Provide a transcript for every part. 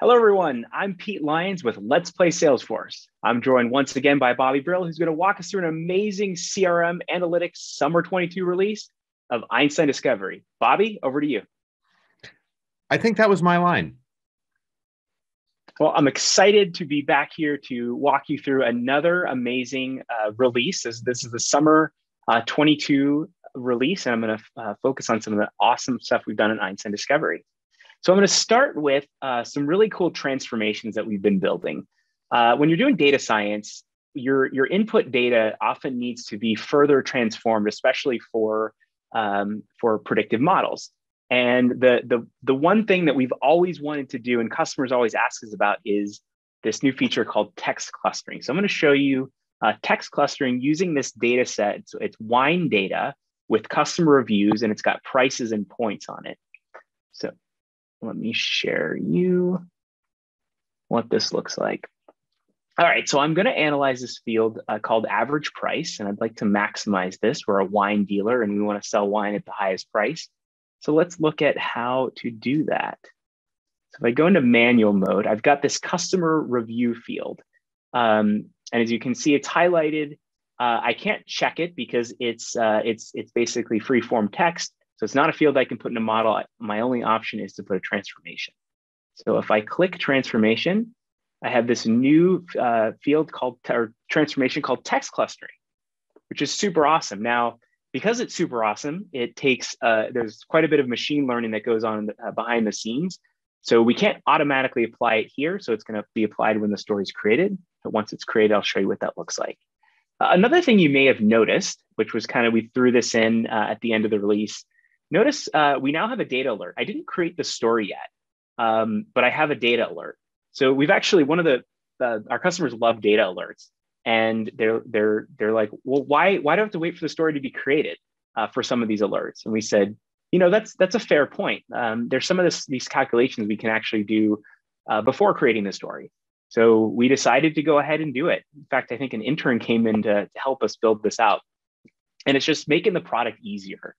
Hello, everyone. I'm Pete Lyons with Let's Play Salesforce. I'm joined once again by Bobby Brill, who's going to walk us through an amazing CRM Analytics Summer 22 release of Einstein Discovery. Bobby, over to you. I think that was my line. Well, I'm excited to be back here to walk you through another amazing release. This is the Summer 22 release, and I'm going to focus on some of the awesome stuff we've done in Einstein Discovery. So I'm going to start with some really cool transformations that we've been building. When you're doing data science, your input data often needs to be further transformed, especially for predictive models. And the one thing that we've always wanted to do, and customers always ask us about, is this new feature called text clustering. So I'm going to show you text clustering using this data set. So it's wine data with customer reviews, and it's got prices and points on it. So let me share you what this looks like. All right, so I'm going to analyze this field called average price, and I'd like to maximize this. We're a wine dealer, and we want to sell wine at the highest price. So let's look at how to do that. So if I go into manual mode, I've got this customer review field. And as you can see, it's highlighted. I can't check it because it's basically free form text. So it's not a field I can put in a model. My only option is to put a transformation. So if I click transformation, I have this new field transformation called text clustering, which is super awesome. Now, because it's super awesome, it takes, there's quite a bit of machine learning that goes on behind the scenes. So we can't automatically apply it here. So it's going to be applied when the story is created. But once it's created, I'll show you what that looks like. Another thing you may have noticed, which was we threw this in at the end of the release. Notice we now have a data alert. I didn't create the story yet, but I have a data alert. So we've actually, our customers love data alerts. And they're like, well, why do I have to wait for the story to be created for some of these alerts? And we said, that's a fair point. There's some of these calculations we can actually do before creating the story. So we decided to go ahead and do it. In fact, I think an intern came in to help us build this out. And it's just making the product easier.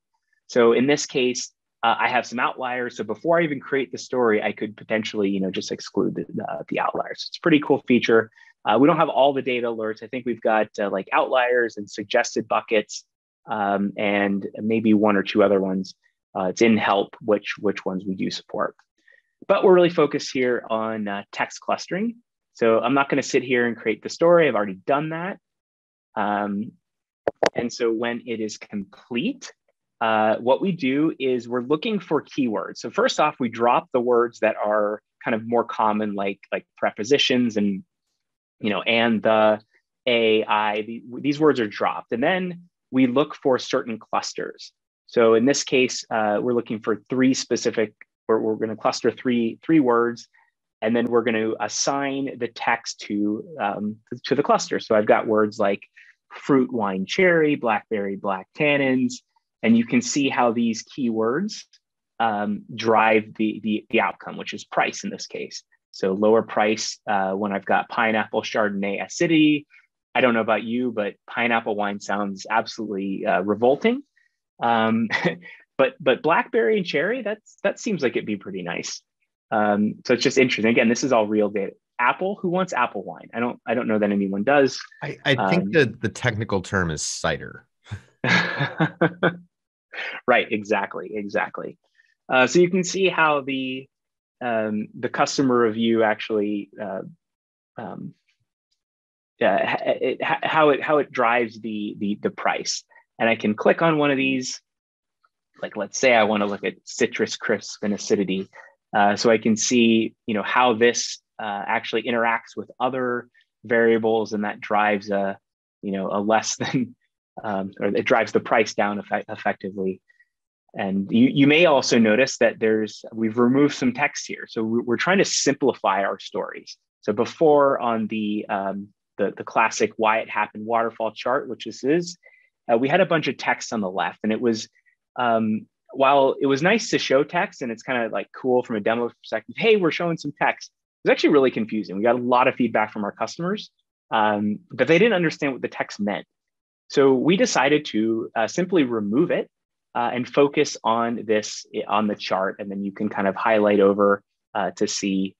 So in this case, I have some outliers. So before I even create the story, I could potentially, just exclude the outliers. It's a pretty cool feature. We don't have all the data alerts. I think we've got like outliers and suggested buckets, and maybe one or two other ones. It's in help which ones we do support. But we're really focused here on text clustering. So I'm not going to sit here and create the story. I've already done that. And so when it is complete, what we do is we're looking for keywords. So first off, we drop the words that are kind of more common, like prepositions and the, a, I, these words are dropped. And then we look for certain clusters. So in this case, we're looking for we're going to cluster three words, and then we're going to assign the text to the cluster. So I've got words like fruit, wine, cherry, blackberry, black tannins, and you can see how these keywords drive the outcome, which is price in this case. So lower price when I've got pineapple, Chardonnay, acidity. I don't know about you, but pineapple wine sounds absolutely revolting. But blackberry and cherry, that seems like it'd be pretty nice. So it's just interesting. Again, this is all real data. Apple, who wants apple wine? I don't know that anyone does. I think the technical term is cider. Right, exactly. So you can see how the customer review actually how it drives the price. And I can click on one of these. Like, let's say I want to look at citrus crisp and acidity. So I can see, how this actually interacts with other variables, and that drives a less than, or it drives the price down effectively. And you may also notice that we've removed some text here. So we're trying to simplify our stories. So before on the classic why it happened waterfall chart, which this is, we had a bunch of text on the left, and it was, while it was nice to show text and it's kind of like cool from a demo perspective, hey, we're showing some text. It was actually really confusing. We got a lot of feedback from our customers, but they didn't understand what the text meant. So we decided to simply remove it and focus on this on the chart. And then you can kind of highlight over to see,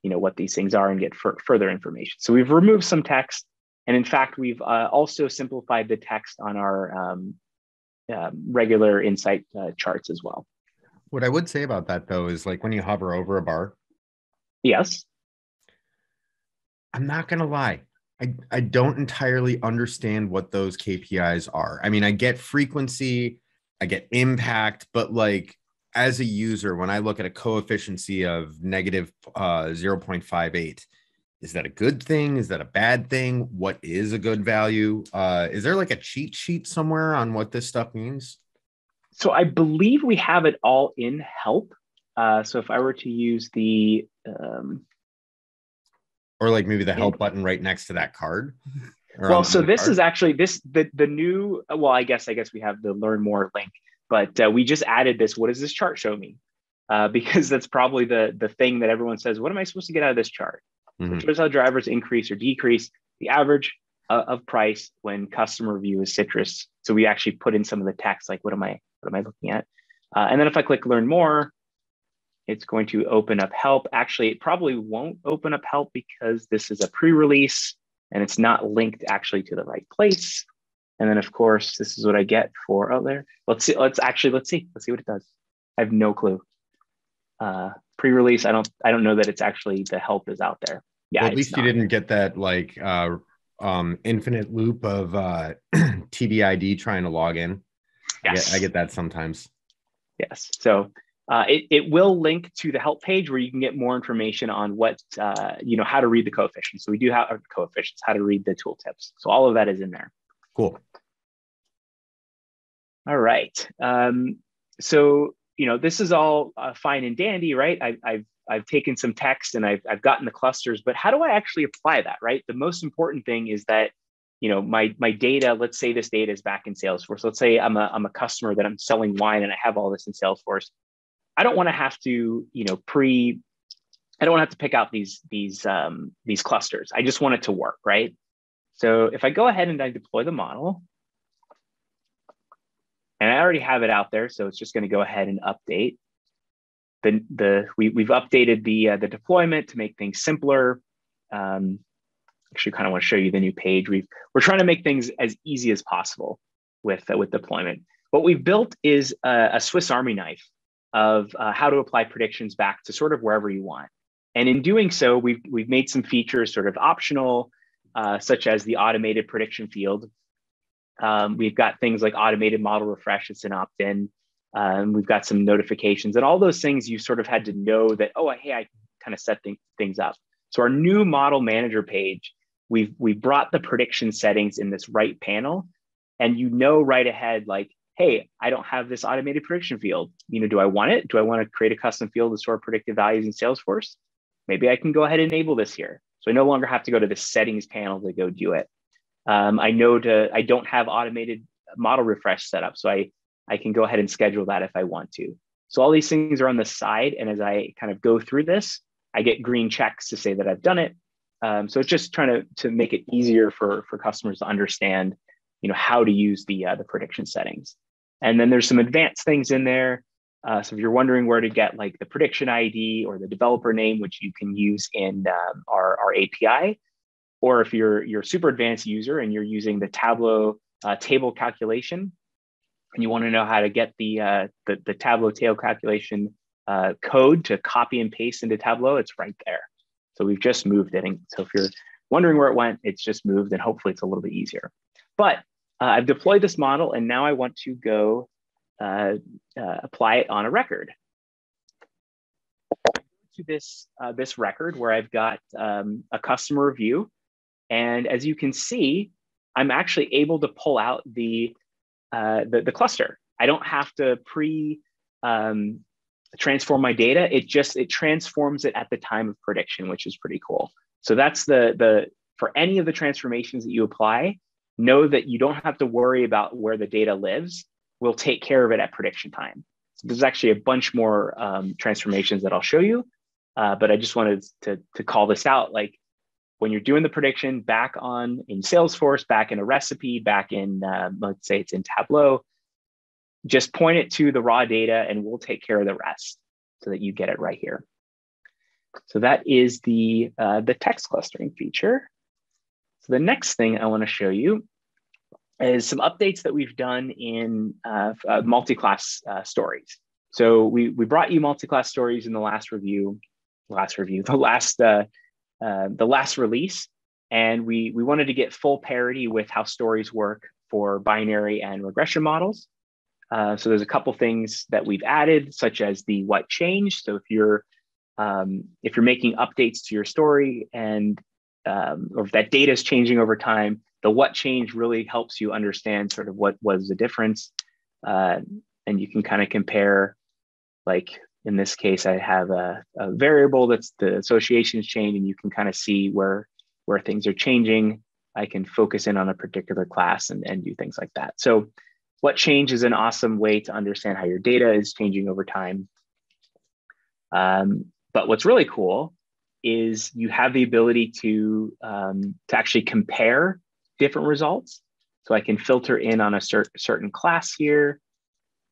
what these things are and get further information. So we've removed some text. And in fact, we've also simplified the text on our regular insight charts as well. What I would say about that, though, is like when you hover over a bar. Yes. I'm not going to lie. I don't entirely understand what those KPIs are. I mean, I get frequency, I get impact, but like as a user, when I look at a coefficient of negative 0.58, is that a good thing? Is that a bad thing? What is a good value? Is there like a cheat sheet somewhere on what this stuff means? So I believe we have it all in help. So if I were to use the or like maybe the help button right next to that card. Well, so this is actually the new. Well, I guess we have the learn more link, but we just added this. What does this chart show me? Because that's probably the thing that everyone says. What am I supposed to get out of this chart? So it shows how drivers increase or decrease the average of price when customer review is citrus. So we actually put in some of the text, like what am I looking at? And then if I click learn more, it's going to open up help. Actually, it probably won't open up help because this is a pre-release and it's not linked actually to the right place. And then of course, this is what I get for there. Let's see what it does. I have no clue. Pre-release, I don't know that it's actually the help is out there. Yeah, well, at least you didn't get that like infinite loop of TDID trying to log in. Yes. I get that sometimes. Yes. So it will link to the help page where you can get more information on what how to read the coefficients. So we do have coefficients, how to read the tooltips. So all of that is in there. Cool. All right. So this is all fine and dandy, right? I've taken some text and I've gotten the clusters, but how do I actually apply that, right? The most important thing is that my data. Let's say this data is back in Salesforce. Let's say I'm a customer that I'm selling wine and I have all this in Salesforce. I don't want to have to I don't want to have to pick out these clusters. I just want it to work, right? So if I go ahead and I deploy the model. And I already have it out there, so it's just going to go ahead and update. We've updated the deployment to make things simpler. Actually, kind of want to show you the new page. We're trying to make things as easy as possible with deployment. What we've built is a Swiss Army knife of how to apply predictions back to sort of wherever you want. And in doing so, we've made some features sort of optional, such as the automated prediction field. We've got things like automated model refresh. It's an opt-in. We've got some notifications and all those things you sort of had to know that, oh, hey, I can kind of set things up. So our new model manager page, we've brought the prediction settings in this right panel, and right ahead, like, hey, I don't have this automated prediction field. Do I want it? Do I want to create a custom field to store predictive values in Salesforce? Maybe I can go ahead and enable this here. So I no longer have to go to the settings panel to go do it. I don't have automated model refresh set up, so I can go ahead and schedule that if I want to. So all these things are on the side, and as I kind of go through this, I get green checks to say that I've done it. So it's just trying to make it easier for customers to understand, how to use the prediction settings. And then there's some advanced things in there. So if you're wondering where to get like the prediction ID or the developer name, which you can use in our API, or if you're a super advanced user and you're using the Tableau table calculation, and you want to know how to get the Tableau table calculation code to copy and paste into Tableau, it's right there. So we've just moved it. And so if you're wondering where it went, it's just moved, and hopefully it's a little bit easier. But I've deployed this model, and now I want to go apply it on a record. To this record where I've got a customer review. And as you can see, I'm actually able to pull out the cluster. I don't have to transform my data. It transforms it at the time of prediction, which is pretty cool. So that's for any of the transformations that you apply, know that you don't have to worry about where the data lives. We'll take care of it at prediction time. So there's actually a bunch more transformations that I'll show you, but I just wanted to call this out. Like, when you're doing the prediction back in Salesforce, back in a recipe, back in, let's say it's in Tableau, just point it to the raw data and we'll take care of the rest so that you get it right here. So that is the text clustering feature. So the next thing I want to show you is some updates that we've done in multi-class stories. So we brought you multi-class stories in the last the last release, and we wanted to get full parity with how stories work for binary and regression models. So there's a couple things that we've added, such as the what changed. So if you're making updates to your story and or if that data is changing over time, the what change really helps you understand sort of what was the difference. And you can kind of compare, like in this case, I have a variable that's the associations chain, and you can kind of see where things are changing. I can focus in on a particular class and do things like that. So what change is an awesome way to understand how your data is changing over time. But what's really cool is you have the ability to actually compare different results. So I can filter in on a certain class here,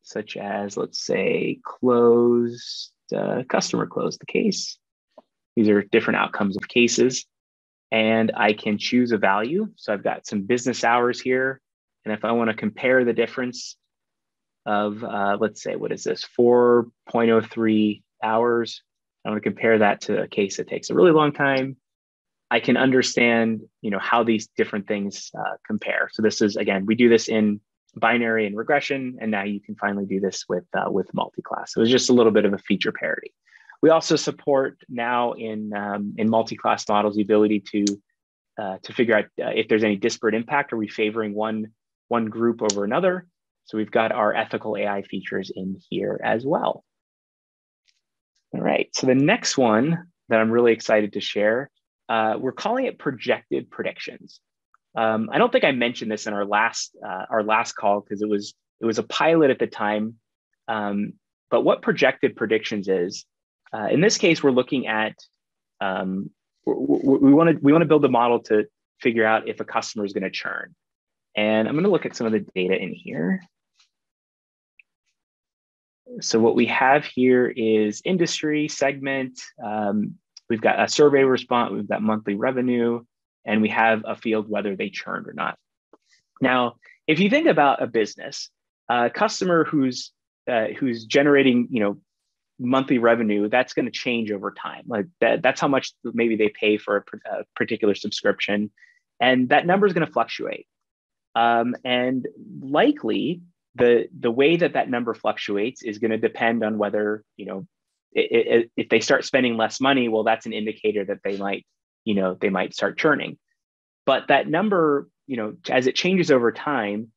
such as, let's say, customer closed the case. These are different outcomes of cases. And I can choose a value. So I've got some business hours here. And if I want to compare the difference of, let's say, what is this, 4.03 hours, I want to compare that to a case that takes a really long time. I can understand, how these different things compare. So this is, again, we do this in binary and regression, and now you can finally do this with multi-class. So it was just a little bit of a feature parity. We also support now in multi-class models the ability to figure out if there's any disparate impact. Are we favoring one group over another? So we've got our ethical AI features in here as well. All right, so the next one that I'm really excited to share, we're calling it projected predictions. I don't think I mentioned this in our last call because it was a pilot at the time. But what projected predictions is, in this case, we're looking at we want to build a model to figure out if a customer is going to churn. And I'm going to look at some of the data in here. So what we have here is industry segment. We've got a survey response. We've got monthly revenue, and we have a field whether they churned or not. Now, if you think about a business, a customer who's generating, monthly revenue, that's going to change over time. Like that's how much maybe they pay for a particular subscription, and that number is going to fluctuate. And likely, the way that number fluctuates is going to depend on whether, if they start spending less money, well, that's an indicator that they might start churning. But that number, as it changes over time,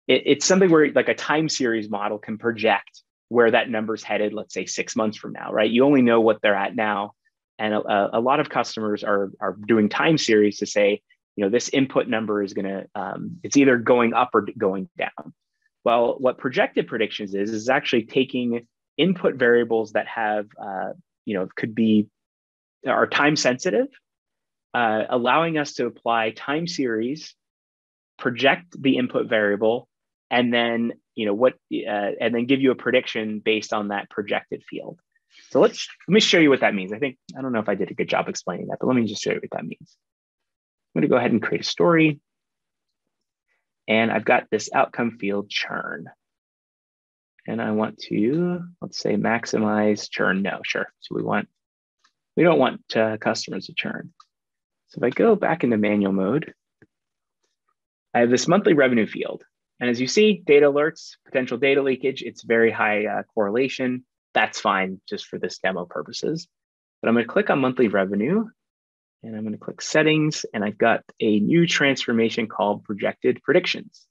it's something where like a time series model can project where that number's headed, let's say 6 months from now, right? You only know what they're at now. And a lot of customers are doing time series to say, this input number is going to, it's either going up or going down. Well, what projected predictions is actually taking input variables that have, are time sensitive, allowing us to apply time series, project the input variable, and then and then give you a prediction based on that projected field. So let me show you what that means. I don't know if I did a good job explaining that, but let me just show you what that means. I'm going to go ahead and create a story. And I've got this outcome field churn. And I want to, let's say, maximize churn. No, sure. So we don't want customers to churn. So if I go back into manual mode, I have this monthly revenue field. And as you see, data alerts, potential data leakage, it's very high correlation. That's fine just for this demo purposes. But I'm going to click on monthly revenue, and I'm going to click settings, and I've got a new transformation called projected predictions.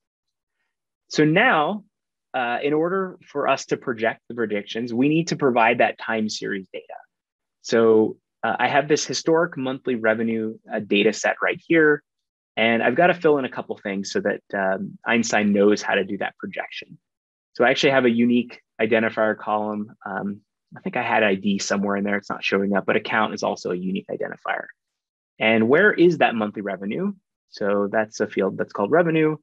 So now, in order for us to project the predictions, we need to provide that time series data. So I have this historic monthly revenue data set right here, and I've got to fill in a couple things so that Einstein knows how to do that projection. So I actually have a unique identifier column. I think I had ID somewhere in there. It's not showing up, but account is also a unique identifier. And where is that monthly revenue? So that's a field that's called revenue.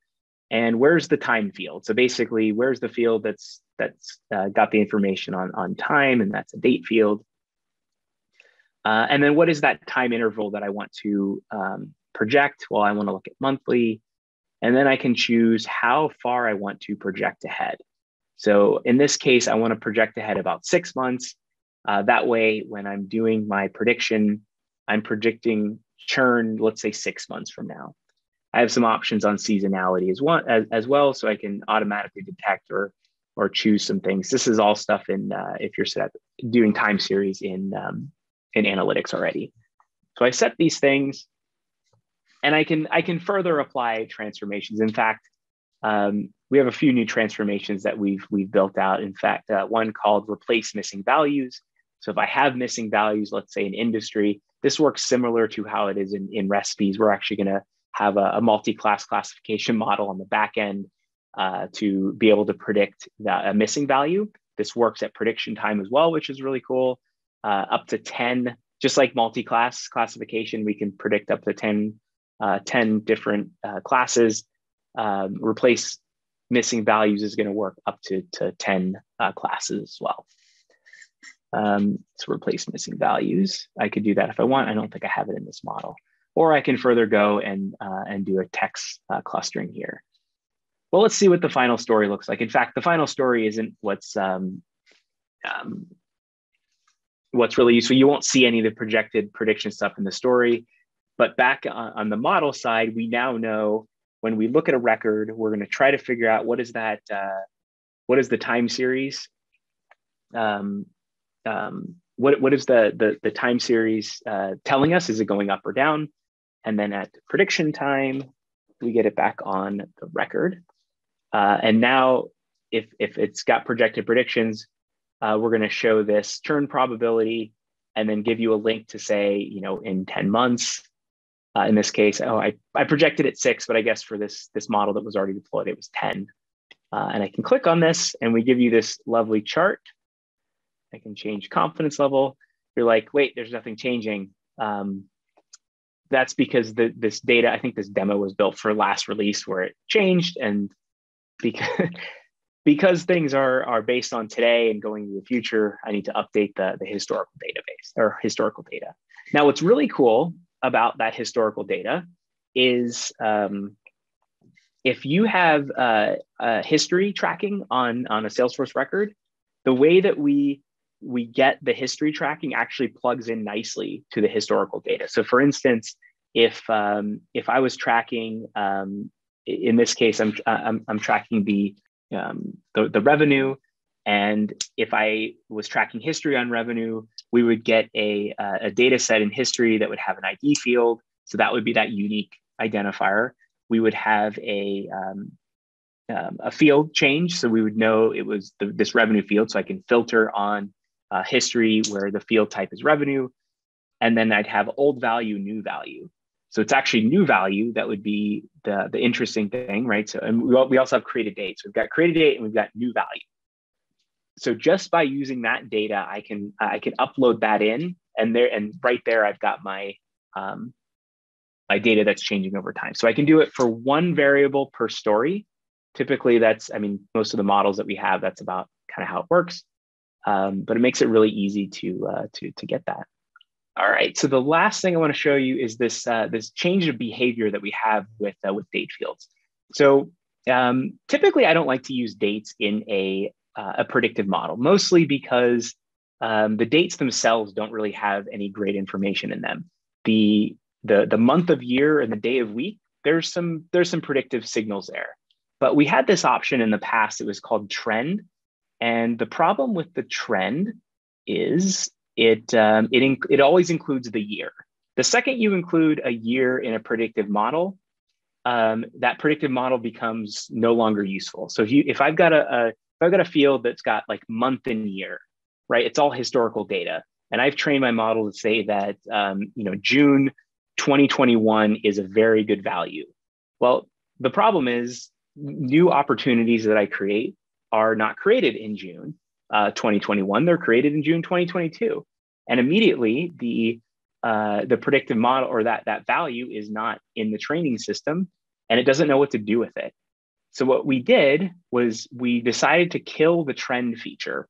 And where's the time field? So basically, where's the field that's got the information on time, and that's a date field. And then what is that time interval that I want to project? Well, I want to look at monthly. And then I can choose how far I want to project ahead. So in this case, I want to project ahead about 6 months. That way, when I'm doing my prediction, I'm predicting churn, let's say 6 months from now. I have some options on seasonality as well, so I can automatically detect or choose some things. This is all stuff in if you're doing time series in analytics already. So I set these things, and I can further apply transformations. In fact, we have a few new transformations that we've built out. In fact, one called replace missing values. So if I have missing values, let's say in industry, this works similar to how it is in recipes. We're actually going to have a multi-class classification model on the back end to be able to predict a missing value. This works at prediction time as well, which is really cool. Up to 10, just like multi-class classification, we can predict up to 10 different classes. Replace missing values is going to work up to 10 classes as well. So replace missing values. I could do that if I want. I don't think I have it in this model. Or I can further go and do a text clustering here. Well, let's see what the final story looks like. In fact, the final story isn't what's really useful. You won't see any of the projected prediction stuff in the story. But back on the model side, we now know when we look at a record, we're going to try to figure out what is the time series. What is the time series telling us? Is it going up or down? And then at prediction time, we get it back on the record. And now, if it's got projected predictions, we're going to show this churn probability and then give you a link to say, in 10 months. In this case, I projected it 6, but I guess for this model that was already deployed, it was 10. And I can click on this and we give you this lovely chart. I can change confidence level. You're like, wait, there's nothing changing. That's because this data, I think this demo was built for last release where it changed. And because things are based on today and going to the future, I need to update the historical database or historical data. Now, what's really cool about that historical data is if you have history tracking on a Salesforce record, the way that we get the history tracking actually plugs in nicely to the historical data. So for instance, if I was tracking, in this case, I'm tracking the revenue, and if I was tracking history on revenue, we would get a data set in history that would have an ID field. So that would be that unique identifier. We would have a field change. So we would know it was this revenue field. So I can filter on history where the field type is revenue. And then I'd have old value, new value. So it's actually new value that would be the interesting thing, right? So, and we also have created date. So we've got created date and we've got new value. So just by using that data, I can upload that in, and right there I've got my my data that's changing over time. So I can do it for one variable per story. Typically, most of the models that we have, that's about kind of how it works. But it makes it really easy to get that. All right. So the last thing I want to show you is this change of behavior that we have with date fields. So typically, I don't like to use dates in a predictive model, mostly because the dates themselves don't really have any great information in them. The month of year and the day of week, there's some predictive signals there. But we had this option in the past. It was called trend. And the problem with the trend is it always includes the year. The second you include a year in a predictive model, that predictive model becomes no longer useful. So if I've got a field that's got like month and year, right? It's all historical data, and I've trained my model to say that June 2021 is a very good value. Well, the problem is new opportunities that I create are not created in June 2021. They're created in June 2022, and immediately the predictive model or that value is not in the training system, and it doesn't know what to do with it. So what we did was we decided to kill the trend feature.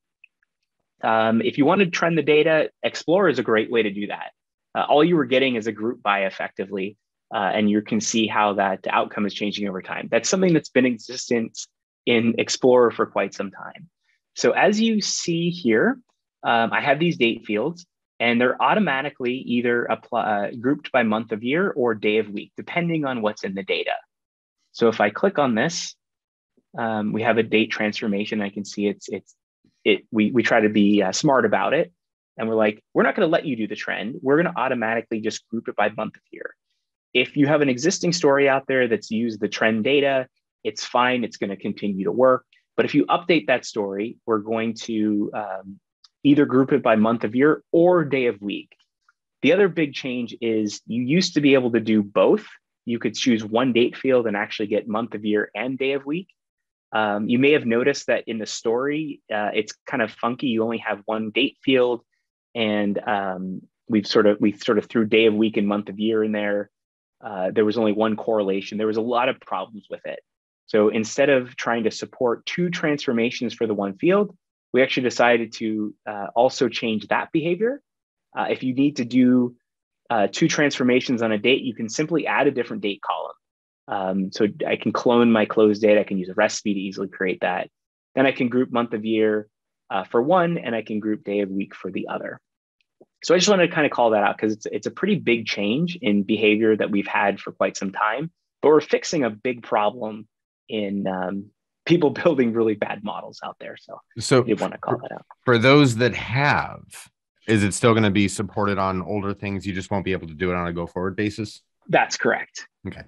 If you want to trend the data, Explorer is a great way to do that. All you were getting is a group by effectively, and you can see how that outcome is changing over time. That's something that's been in existence in Explorer for quite some time. So as you see here, I have these date fields, and they're automatically either grouped by month of year or day of week, depending on what's in the data. So if I click on this, we have a date transformation. I can see we try to be smart about it. And we're like, we're not going to let you do the trend. We're going to automatically just group it by month of year. If you have an existing story out there that's used the trend data, it's fine. It's going to continue to work. But if you update that story, we're going to either group it by month of year or day of week. The other big change is you used to be able to do both. You could choose one date field and actually get month of year and day of week. You may have noticed that in the story, it's kind of funky. You only have one date field, and we sort of threw day of week and month of year in there. There was only one correlation. There was a lot of problems with it. So instead of trying to support two transformations for the one field, we actually decided to also change that behavior. If you need to do two transformations on a date, you can simply add a different date column. So I can clone my close date. I can use a recipe to easily create that. Then I can group month of year for one, and I can group day of week for the other. So I just wanted to kind of call that out because it's a pretty big change in behavior that we've had for quite some time, but we're fixing a big problem in people building really bad models out there. So you want to call that out. For those that have, is it still going to be supported on older things? You just won't be able to do it on a go forward basis? That's correct. Okay.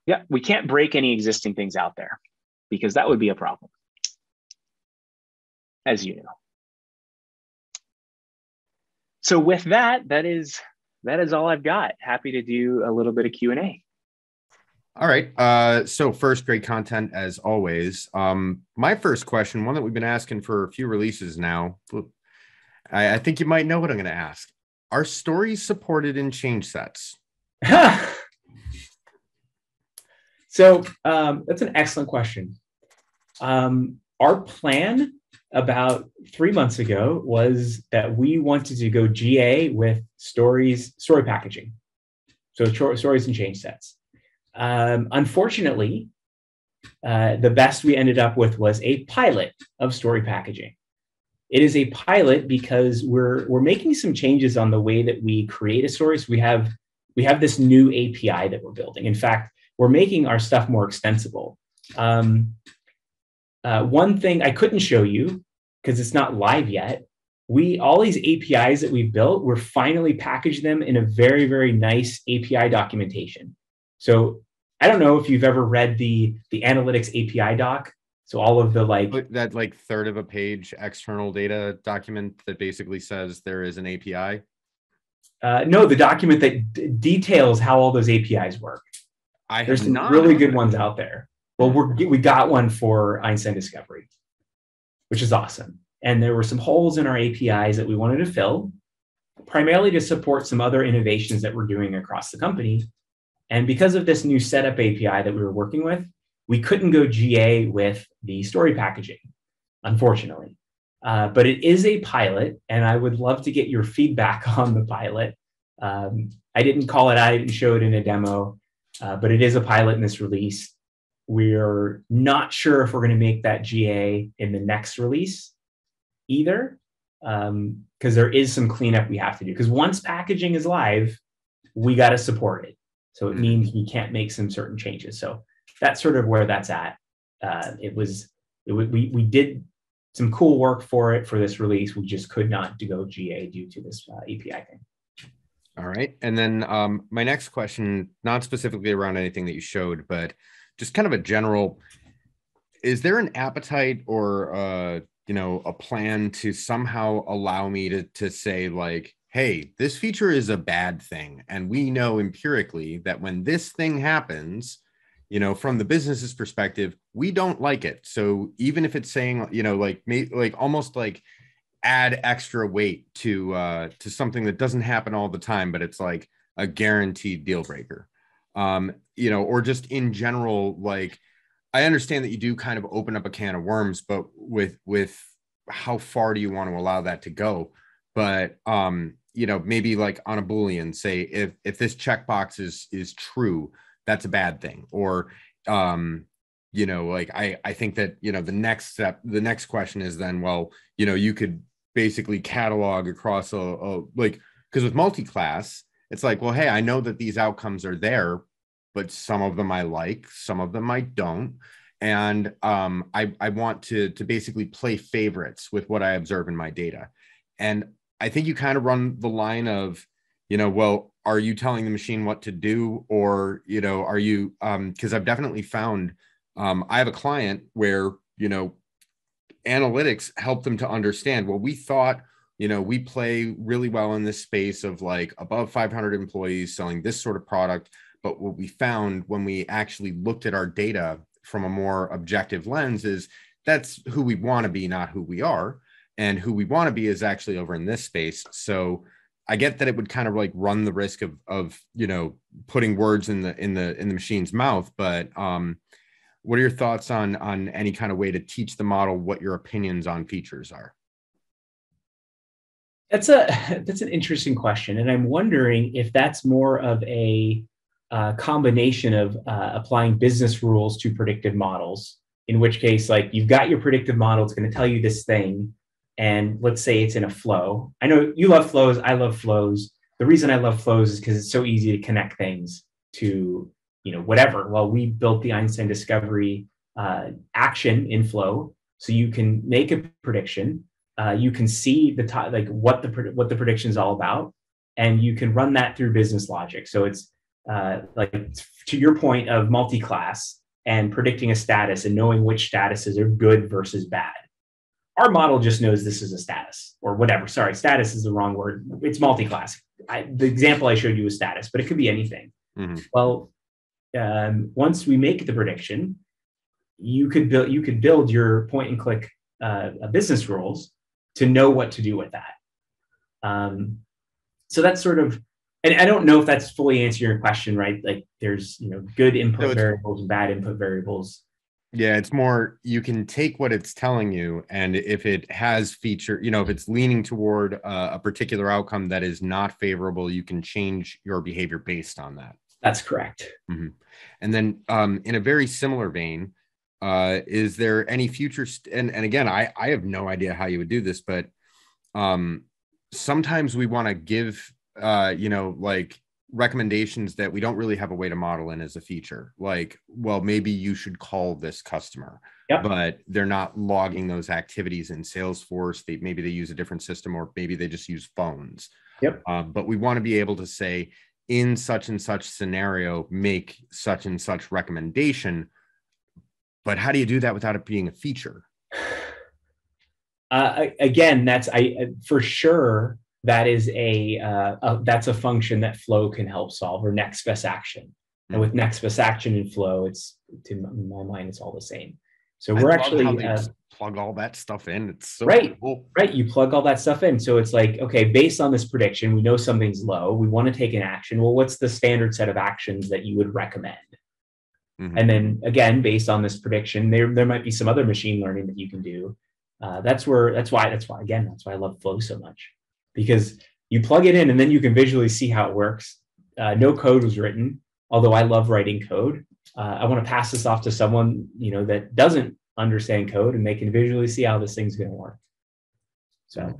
Yeah, we can't break any existing things out there because that would be a problem, as you know. So with that is all I've got. Happy to do a little bit of Q&A. All right. So first, great content as always. My first question, one that we've been asking for a few releases now. I think you might know what I'm going to ask. Are stories supported in change sets? So that's an excellent question. Our plan about 3 months ago was that we wanted to go GA with story packaging. So stories and change sets. Unfortunately, the best we ended up with was a pilot of story packaging. It is a pilot because we're making some changes on the way that we create a story. So we have this new API that we're building. In fact, we're making our stuff more extensible. One thing I couldn't show you because it's not live yet. All these APIs that we've built, we're finally packaged them in a very, very nice API documentation. So I don't know if you've ever read the analytics API doc. So all of the that third of a page external data document that basically says there is an API. No, the document that details how all those APIs work. There's some really good ones out there. Well, we got one for Einstein Discovery, which is awesome. And there were some holes in our APIs that we wanted to fill, primarily to support some other innovations that we're doing across the company. And because of this new setup API that we were working with, we couldn't go GA with the story packaging, unfortunately. But it is a pilot, and I would love to get your feedback on the pilot. I didn't call it out, I didn't show it in a demo, but it is a pilot in this release. We're not sure if we're going to make that GA in the next release either, because there is some cleanup we have to do. Because once packaging is live, we got to support it. So it means we can't make some certain changes. So that's sort of where that's at. We did some cool work for this release. We just could not go GA due to this API thing. All right. And then my next question, not specifically around anything that you showed, but just kind of a general, is there an appetite or a plan to somehow allow me to say like, hey, this feature is a bad thing. And we know empirically that when this thing happens, from the business's perspective, we don't like it. So even if it's saying, almost like add extra weight to something that doesn't happen all the time, but it's like a guaranteed deal breaker, or just in general, like I understand that you do kind of open up a can of worms, but with how far do you want to allow that to go? But you know, maybe like on a Boolean, say if this checkbox is true, that's a bad thing. Or you know, like I think that, you know, the next step, the next question is then, well, you know, you could basically catalog across a like, because with multi-class, it's like, well, hey, I know that these outcomes are there, but some of them I like, some of them I don't. And I want to basically play favorites with what I observe in my data. And I think you kind of run the line of, you know, well, are you telling the machine what to do? Or, you know, are you, because I've definitely found, I have a client where, you know, analytics help them to understand, well, we thought, you know, we play really well in this space of like above 500 employees selling this sort of product. But what we found when we actually looked at our data from a more objective lens is that's who we want to be, not who we are. And who we want to be is actually over in this space. So I get that it would kind of like run the risk of you know, putting words in the machine's mouth. But what are your thoughts on any kind of way to teach the model what your opinions on features are? That's an interesting question, and I'm wondering if that's more of a combination of applying business rules to predictive models. In which case, like you've got your predictive model, it's going to tell you this thing, and let's say it's in a flow. I know you love flows. I love flows. The reason I love flows is because it's so easy to connect things to, you know, whatever. Well, we built the Einstein discovery action in flow, so you can make a prediction. You can see the like what the prediction is all about, and you can run that through business logic. So it's like to your point of multi-class and predicting a status and knowing which statuses are good versus bad. Our model just knows this is a status or whatever. Sorry, status is the wrong word. It's multi-class. The example I showed you was status, but it could be anything. Mm-hmm. Well, once we make the prediction, you could build your point and click business rules to know what to do with that. So that's sort of, and I don't know if that's fully answering your question, right? Like there's, you know, good input variables and bad input variables. Yeah, it's more, you can take what it's telling you, and if it has feature, you know, if it's leaning toward a particular outcome that is not favorable, you can change your behavior based on that. That's correct. Mm-hmm. And then in a very similar vein, is there any future, and again, I have no idea how you would do this, but sometimes we want to give, you know, like recommendations that we don't really have a way to model in as a feature. Like, well, maybe you should call this customer, yep, but they're not logging those activities in Salesforce. Maybe they use a different system, or maybe they just use phones. Yep. But we want to be able to say, in such and such scenario, make such and such recommendation. But how do you do that without it being a feature? Again, that's for sure. That is that's a function that Flow can help solve, or next best action. Mm-hmm. And with next best action in Flow, it's, to my mind, it's all the same. So we're actually plug all that stuff in. It's so right, cool. Right. You plug all that stuff in. So it's like, okay, based on this prediction, we know something's low. We want to take an action. Well, what's the standard set of actions that you would recommend? Mm-hmm. And then again, based on this prediction, there might be some other machine learning that you can do. That's why I love Flow so much, because you plug it in and then you can visually see how it works. No code was written, although I love writing code. I want to pass this off to someone, you know, that doesn't understand code, and they can visually see how this thing's going to work. So,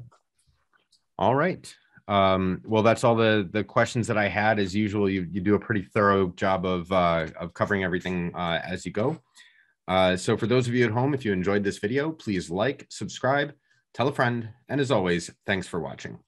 all right. Well, that's all the questions that I had. As usual, you do a pretty thorough job of covering everything as you go. So for those of you at home, if you enjoyed this video, please like, subscribe, tell a friend, and as always, thanks for watching.